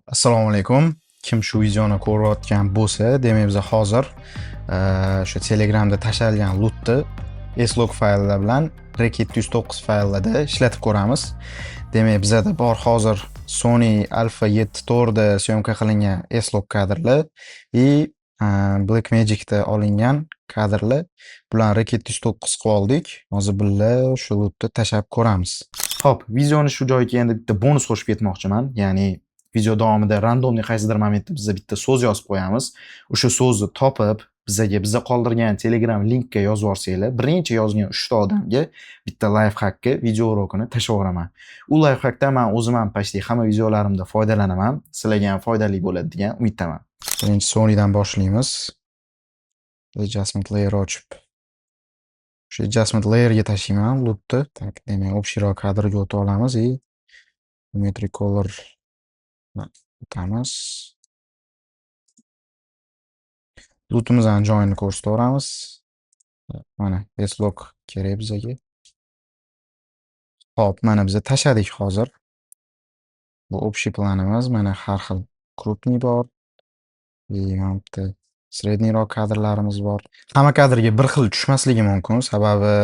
Assalomu alaykum. Kim shu videoni ko'rayotgan bo'lsa, demak biz hozir o'sha Telegramda tashlangan lootni slog fayllar bilan Reket 109 fayllarda ishlatib ko'ramiz. Demak, bizda bor hozir Sony Alpha 7 da syomka qilingan slog kadrlar va Blackmagic'da olingan kadrlar bilan Reket 109 qilib oldik. Hozir birga shu lootni tashlab ko'ramiz. Xo'p, videoni shu joyga endi bitta bonus qo'shib ketmoqchiman. Ya'ni video davomida randomli qaysidir momentda biz bitta so'z yozib qo'yamiz. O'sha so'zni topib, biza qoldirgan Telegram linkka yozib yuborsanglar, birinchi yozgan 3 ta odamga bitta life hackni video urokini tashlab yuboraman. U life hackdan men o'zim ham почти hamma videolarimda foydalanaman. Sizlarga ham foydali bo'ladi degan umiddaman. Birinchi Sonydan boshlaymiz. Adjustment layer ochib. O'sha adjustment layerga tashlayman lootni. Tak, demak, общий kadrga o'tib olamiz va geometry color o'tamiz. Lootimizni joyini ko'rsataveramiz. Mana slog kerak bizga. Xo'p, mana biz tashladik hozir. Bu общий planimiz. Mana har xil крупный bor. Yo'naltdi. Среднийroq kadrlarimiz bor. Hamma kadrga bir xil tushmasligi mumkin, sababi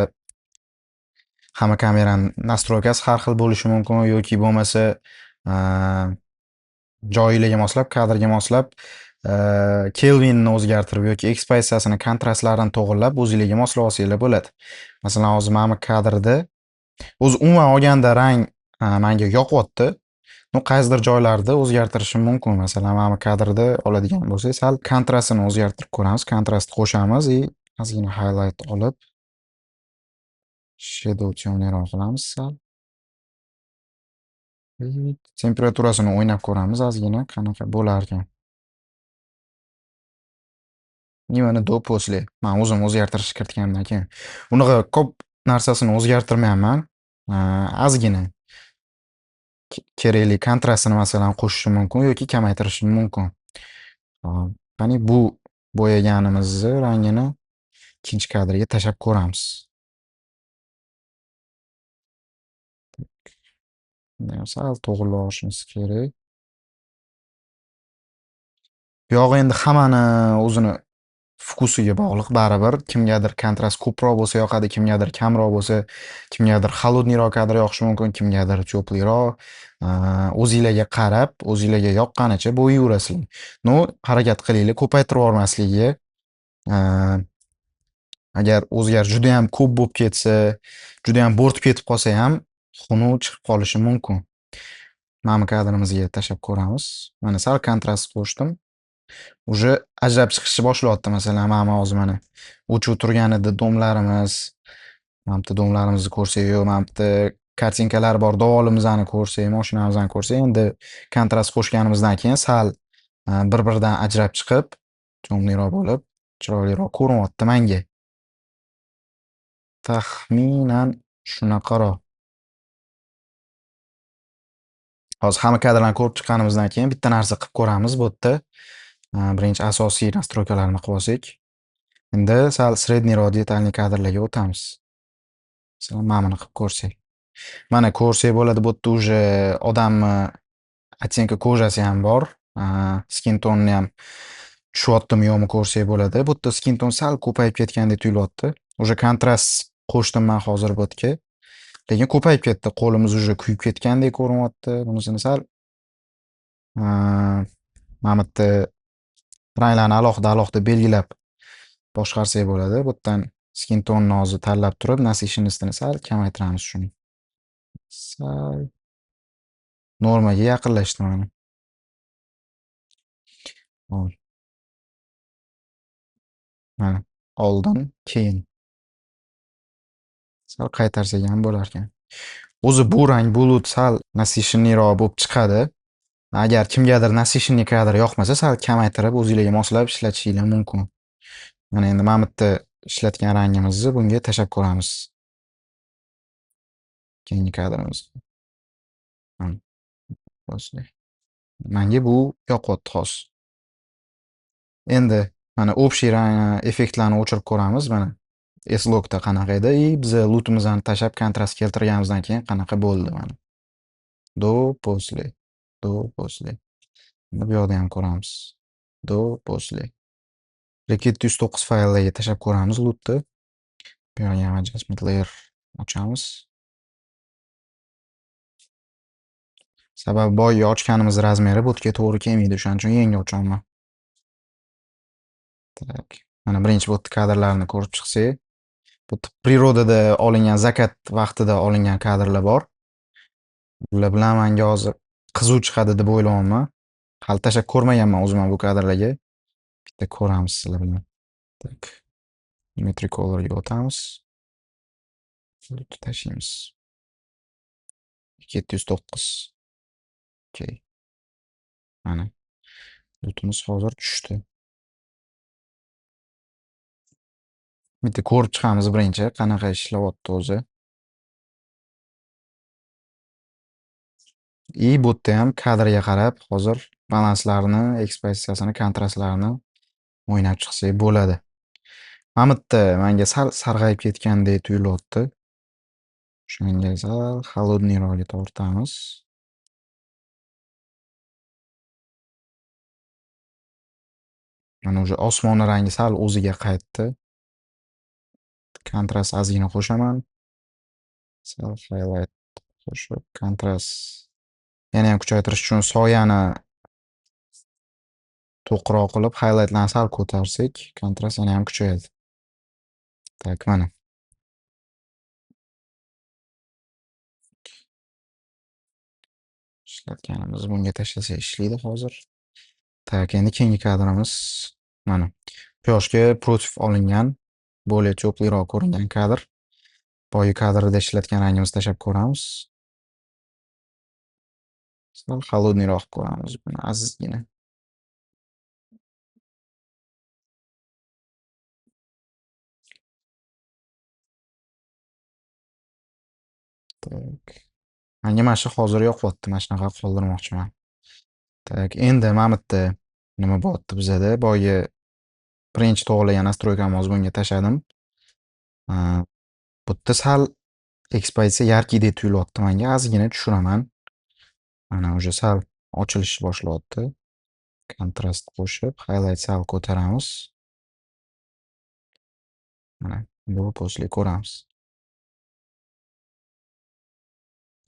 hamma kameraning nastroykasi har xil bo'lishi mumkin yoki bo'lmasa joyiga moslab, kadrga moslab Kelvinni o'zgartirib yoki eksposiyasini, kontrastlarini to'g'irlab o'zingizga moslab olsanglar bo'ladi. Masalan, hozir mana kadrda o'zi umuman olganda rang menga yoqyapti. Qaysidir joylarda o'zgartirishim mumkin. Masalan, mana kadrda oladigan bo'lsak, sal kontrastini o'zgartirib ko'ramiz. Kontrastni qo'shamiz va ozgina highlight olib shadow temliroq qilamiz sal. Temperaturasini o'ynab ko'ramiz ozgina qanaqa bo'lar ekan. Nimani do после. Men o'zim o'zgartirish kiritganimdan keyin. Unaqa ko'p narsasini o'zgartirmayman. Ozgina kerakli kontrastini masalan qo'shishim mumkin yoki kamaytirishim mumkin. Qani bu bo'yaganimizni rangini ikkinchi kadrga tashlab ko'ramiz. Sal to'g'rilashimiz kerak. Bu yo'q, endi hammani o'zini fokusiga bog'liq baribir. Kimgadir kontrast ko'proq bo'lsa yoqadi, kimgadir kamroq bo'lsa, kimgadir холодныйroq kadr yoqishi mumkin, kimgadir tepliyroq. O'zingizlarga qarab, o'zingizlarga yoqqanicha bo'yayverasizlar. No, harakat qilinglar, ko'paytirib yubormaslikka. Agar o'zgar juda ham ko'p bo'lib ketsa, juda ham bo'rtib ketib qolsa ham xunuk chiqib qolishi mumkin. Mana kadrimizga tashlab ko'ramiz. Mana sal kontrast qo'shdim. Уже ajrab chiqishni boshlayapti. Masalan, mana hozir mana o'chib turganida domlarimiz, mana bitta domlarimizni ko'rsak, yo mana bitta kartinkalar bor, dovolimizni ko'rsak, mashinamizni ko'rsak, endi kontrast qo'shganimizdan keyin sal bir-biridan ajrab chiqib, temliroq bo'lib, chiroyliroq ko'rinyapti menga. Taxminan shunaqaroq. Hozir hamma kadrlarni ko'rib chiqqanimizdan keyin bitta narsa qilib ko'ramiz bu yerda. Birinchi asosiy nastroykalarni qilib olsak. Endi sal среднийroq detalli kadrlarga o'tamiz. Masalan, mana buni qilib ko'rsak. Mana ko'rsak bo'ladi, bu yerda уже odamni оттенка kojasi ham bor. Skin tonini ham tushyaptimi yo'qmi ko'rsak bo'ladi. Bu yerda skin ton sal ko'payib ketgandek tuyulyapti. Уже kontrast qo'shdim men hozir bu yerga. Lekin ko'payib ketdi. Qo'limiz уже kuyib ketgandek ko'rinyapti. Bunisini sal mana bu yerda ranglarni alohida belgilab boshqarsak bo'ladi. Bu yerdan skin tonni hozir tanlab turib, nasishinistini sal kamaytiramiz shuni. Sal normaga yaqinlashdi mana. Mana oldin, keyin. Sal qaytarsak ham bo'lar ekan. O'zi bu rang bulut sal nasishinliroq bo'lib chiqadi. Agar kimgadir nasishinli kadr yoqmasa, sal kamaytirib o'zingizlarga moslab ishlatishingiz mumkin. Mana endi mana bu yerda ishlatgan rangimizni bunga tashlab ko'ramiz. Keyingi kadrimiz. Menga bu yoqyapti hozir. Endi mana общий rang effektlarni o'chirib ko'ramiz. Mana slogda qanaqa edi, biz lootimizni tashlab kontrast keltirganimizdan keyin qanaqa bo'ldi mana. Do после. Bu yoqda ham ko'ramiz. Do, после. Reket 109 fayllarga tashlab ko'ramiz lootni. Bu yerga ham adjustment layer ochamiz. Sababi boya ochganimiz razmeri botga to'g'ri kelmaydi, o'shaning uchun yangi ochyapman. Tak. Mana birinchi bot kadrlarini ko'rib chiqsak, bu prirodada olingan zakat vaqtida olingan kadrlar bor. Bular bilan menga hozir qizuv chiqadi deb o'ylayapman. Hali tashlab ko'rmaganman o'zim ham bu kadrlarga. Bitta ko'ramiz sizlar bilan. Tak. Geometry color'ga o'tamiz. Tashlaymiz. 709. Okey. Mana. Lootimiz hozir tushdi. Bitta ko'rib chiqamiz birinchi qanaqa ishlayapti o'zi. I botda ham kadrga qarab hozir balanslarini, ekspozitsiyasini, kontrastlarini o'ynab chiqsak bo'ladi. Mana bitta menga sal sarg'ayib ketgandek tuyulyapti. Shunga sal холодныйroqga tortamiz. Mana o'sha osmonni rangi sal o'ziga qaytdi. Kontrast ozgina qo'shaman. Sal highlight qo'shib, kontrast yana ham kuchaytirish uchun soyani to'qroq qilib, highlightlarni sal ko'tarsak, kontrast yana ham kuchayadi. Tak, mana. Ishlatganimiz bunga tashlasak ishlaydi hozir. Tak, endi keyingi kadrimiz mana. Quyoshga protiv olingan, более теплыйroq ko'ringan kadr. Boya kadrda ishlatgan rangimizni tashlab ko'ramiz. Sal холодныйroq ko'ramiz buni ozgina. Tak. Menga mana shu hozir yoqyapti, mana shunaqa qoldirmoqchiman. Tak, endi mana bu yerda nima bo'lyapti bizada? Boya birinchi to'g'irlagan nastroykamizni hozir bunga tashladim. Bu yerda sal ekspozitsiya yarkidek tuyulyapti menga. Ozgina tushiraman. Mana o'sha sal ochilish boshlayapti. Kontrast qo'shib, highlight sal ko'taramiz. Mana bu после ko'ramiz.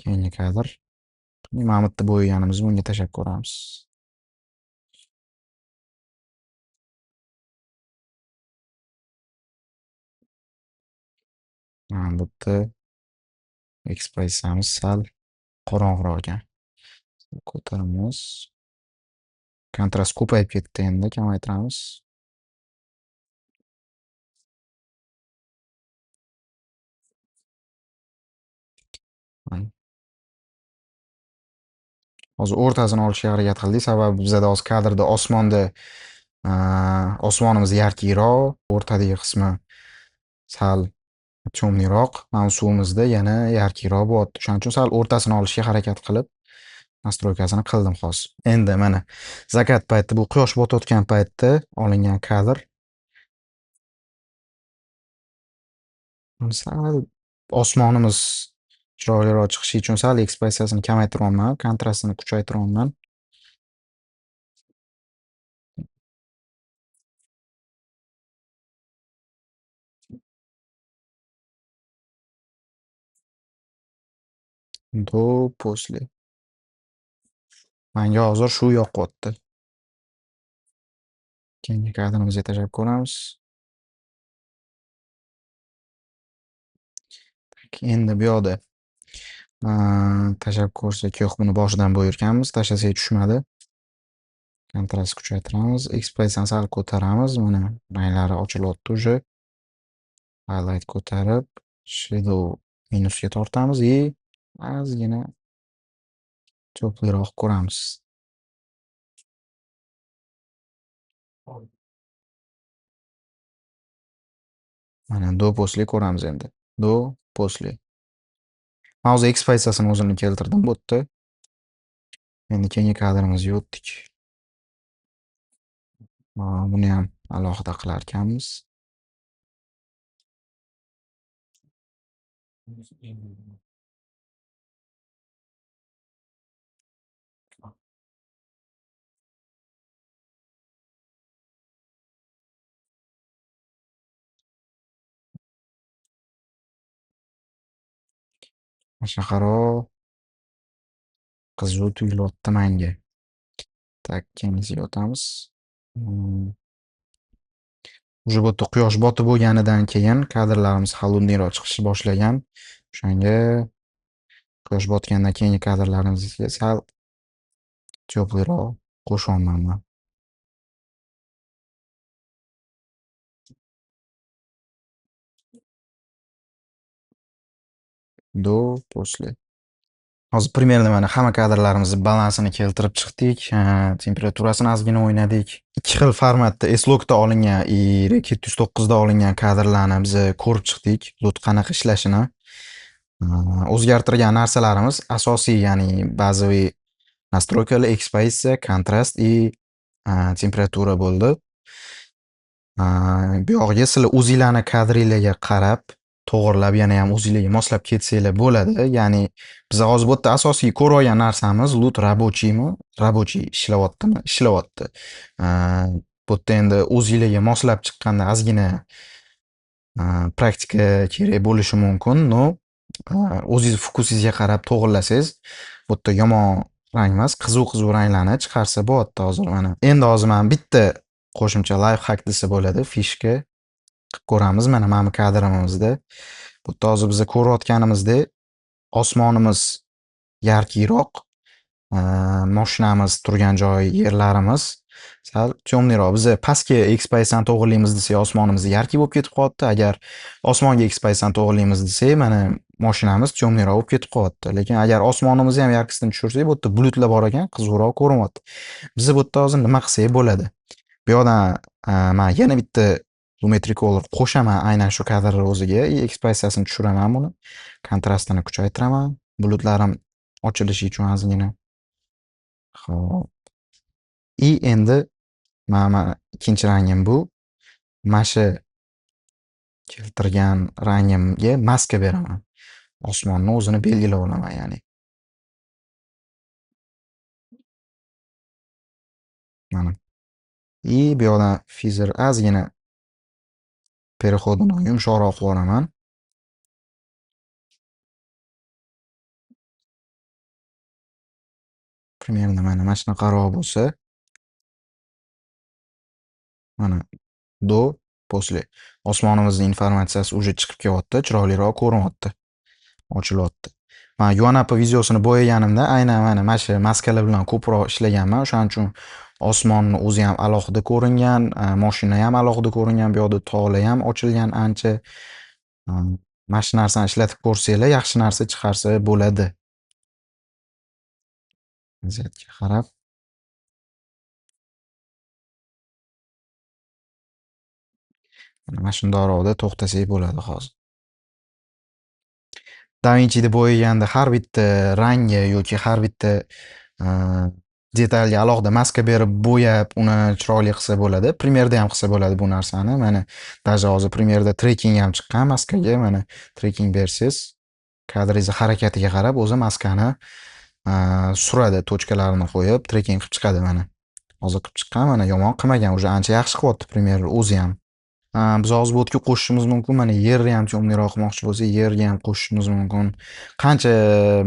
Keyingi kadr. Mana bu yerda bo'yaganimizni bunga tashlab ko'ramiz. Mana bu yerda ekspozitsiyamiz sal qorong'iroq ekan. Ko'taramiz. Kontrast ko'payib ketdi endi, kamaytiramiz. Hozir o'rtasini olishga harakat qildik, sababi bizada hozir kadrda osmonda osmonimiz yarkiyroq, o'rtadagi qismi sal cho'mliroq, mana suvimizda yana yarkiyroq bo'lyapti. Shuning uchun sal o'rtasini olishga harakat qilib, nastroykasini qildim hozir. Endi mana zakat payti, bu quyosh botayotgan paytda olingan kadr. Sal osmonimiz chiroyliroq chiqishi uchun sal ekspozitsiyasini kamaytiryapman, kontrastini kuchaytiryapman. Do, после. Menga hozir shu yoqyapti. Keyingi kadrimizga tashlab ko'ramiz. Endi bu yoqda tashlab ko'rsak, yo'q, buni boshidan bo'yirganmiz, tashlasak tushmadi. Kontrast kuchaytiramiz, ekspozitsiyani sal ko'taramiz. Mana ranglari ochilyapti уже. Highlight ko'tarib, shadow minusga tortamiz и ozgina cho'pliroq ko'ramiz. Mana do, после ko'ramiz endi. Do, после. Men hozir ekspozitsiyasini o'zimni keltirdim bu yerda. Endi keyingi kadrimizga o'tdik. Buni ham alohida qilar ekanmiz. Shaharo qiziq tuyulyapti menga. Tak, keyingiga o'tamiz. Уже bu yerda quyosh botib bo'lganidan keyin kadrlarimiz xaludniyroq chiqishni boshlagan. O'shanga quyosh botgandan keyingi kadrlarimizga sal teploroq qo'shyapman. Do, после. Hozir примерно mana hamma kadrlarimizni balansini keltirib chiqdik. Temperaturasini ozgina o'ynadik. Ikki xil formatda S-Log'da olingan и Rec 709 da olingan kadrlarni biz ko'rib chiqdik. Lut qanaqa ishlashini. O'zgartirgan narsalarimiz asosiy, ya'ni bazaviy настройкаlar, ekspozitsiya, kontrast и temperatura bo'ldi. Bu yog'iga sizlar o'zinglarni kadringlarga qarab to'g'irlab yana ham o'zinglarga moslab ketsanglar bo'ladi. Ya'ni biz hozir bu yerda asosiy ko'rib olgan narsamiz lut рабочийmi, рабочий ishlayaptimi? Ishlayapti. Bu yerda endi o'zinglarga moslab chiqqanda ozgina praktika kerak bo'lishi mumkin. No, o'zingiz fokusingizga qarab to'g'irlasangiz, bu yerda yomon rang emas, qiziq ranglarni chiqarsa bo'lyapti hozir mana. Endi hozir men bitta qo'shimcha life hack desa bo'ladi, fishka qilib ko'ramiz. Mana kadrimizda. Bu yerda hozir biz ko'rayotganimizdek osmonimiz yarkiyroq, mashinamiz turgan joy, yerlarimiz sal temniyroq. Biz pastga ekspozitsiyani to'g'irlaymiz desak, osmonimiz yarki bo'lib ketib qoldi. Agar osmonga ekspozitsiyani to'g'irlaymiz desak, mana mashinamiz temniyroq bo'lib ketib qoldi. Lekin agar osmonimizni ham yarkisini tushirsak, bu yerda bulutlar bor ekan, qiziqroq ko'rinyapti. Biz bu yerda hozir nima qilsak bo'ladi? Bu yoqdan men yana bitta Lumetri Color qo'shaman aynan shu kadr o'ziga, ekspozitsiyasini tushiraman buni. Kontrastini kuchaytiraman. Bulutlarim ochilishi uchun ozgina. Xo'p. Endi mana ikkinchi rangim bu. Mana shu keltirgan rangimga maska beraman. Osmonni o'zini belgilab olaman, ya'ni. Mana. Bu yoqdan Fizer ozgina переходini yumshoqroq qilib olaman. Примерно mana shunaqaroq bo'lsa, mana do, после. Osmonimizning informatsiyasi уже chiqib kelyapti, chiroyliroq ko'rinyapti. Ochilyapti. Men UNAP videosini bo'yaganimda aynan mana shu maskalar bilan ko'proq ishlaganman. O'shaning uchun osmonni o'zi ham alohida ko'ringan, mashina ham alohida ko'ringan, bu yoqda tog'lar ham ochilgan ancha. Mana shu narsani ishlatib ko'rsanglar, yaxshi narsa chiqarsa bo'ladi. Vaziyatga qarab. Mana shundoqroqda to'xtasak bo'ladi hozir. DaVinchi'da bo'yaganda har bitta rangga yoki har bitta detalga alohida maska berib bo'yab, uni chiroyli qilsa bo'ladi. Premierda ham qilsa bo'ladi bu narsani. Mana даже hozir Premierda tracking ham chiqqan maskaga. Mana tracking bersangiz, kadringiz harakatiga qarab o'zi maskani suradi, tochkalarini qo'yib, tracking qilib chiqadi mana. Hozir qilib chiqqan, mana yomon qilmagan, уже ancha yaxshi qilyapti Premiere o'zi ham. Biz hozir bu yerga qo'shishimiz mumkin. Mana yerni ham temniyroq qilmoqchi bo'lsak, yerga ham qo'shishimiz mumkin. Qancha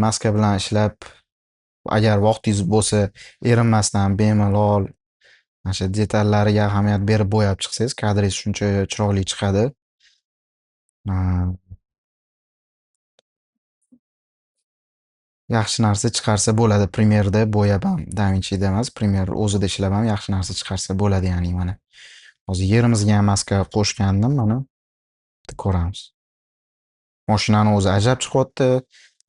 maska bilan ishlab, agar vaqtingiz bo'lsa, erinmasdan bemalol mana shu detallariga ahamiyat berib bo'yab chiqsangiz, kadringiz shuncha chiroyli chiqadi. Yaxshi narsa chiqarsa bo'ladi. Premierda bo'yab ham, DaVinchi'da emas, Premiere o'zida ishlab ham yaxshi narsa chiqarsa bo'ladi, ya'ni mana. Hozir yerimizga ham maska qo'shgandim, mana ko'ramiz. Mashinani o'zi ajab chiqyapti.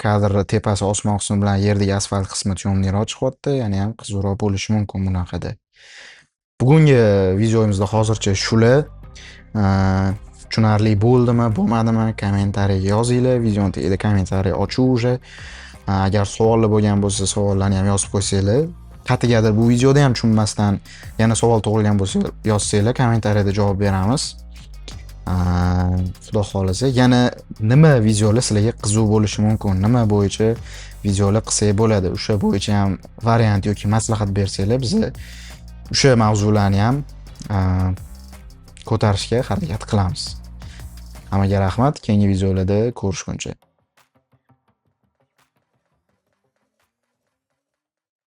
Kadr tepasi osmon qismi bilan yerdagi asfalt qismi temniyroq chiqyapti, ya'ni ham qiziqroq bo'lishi mumkin bunaqada. Bugungi videomizda hozircha shular. Tushunarli bo'ldimi, bo'lmadimi? Kommentariyaga yozinglar. Videoning tagida kommentariy ochiq уже. Agar savollar bo'lgan bo'lsa, savollarni ham yozib qo'ysanglar. Qatigadir bu videoda ham tushunmasdan yana savol tug'ilgan bo'lsa, yozsanglar, kommentariyada javob beramiz. Xudo xolasa, yana nima videolar sizlarga qiziq bo'lishi mumkin, nima bo'yicha videolar qilsak bo'ladi, o'sha bo'yicha ham variant yoki maslahat bersanglar, biz o'sha mavzularni ham ko'tarishga harakat qilamiz. Hammaga rahmat, keyingi videolarda ko'rishguncha.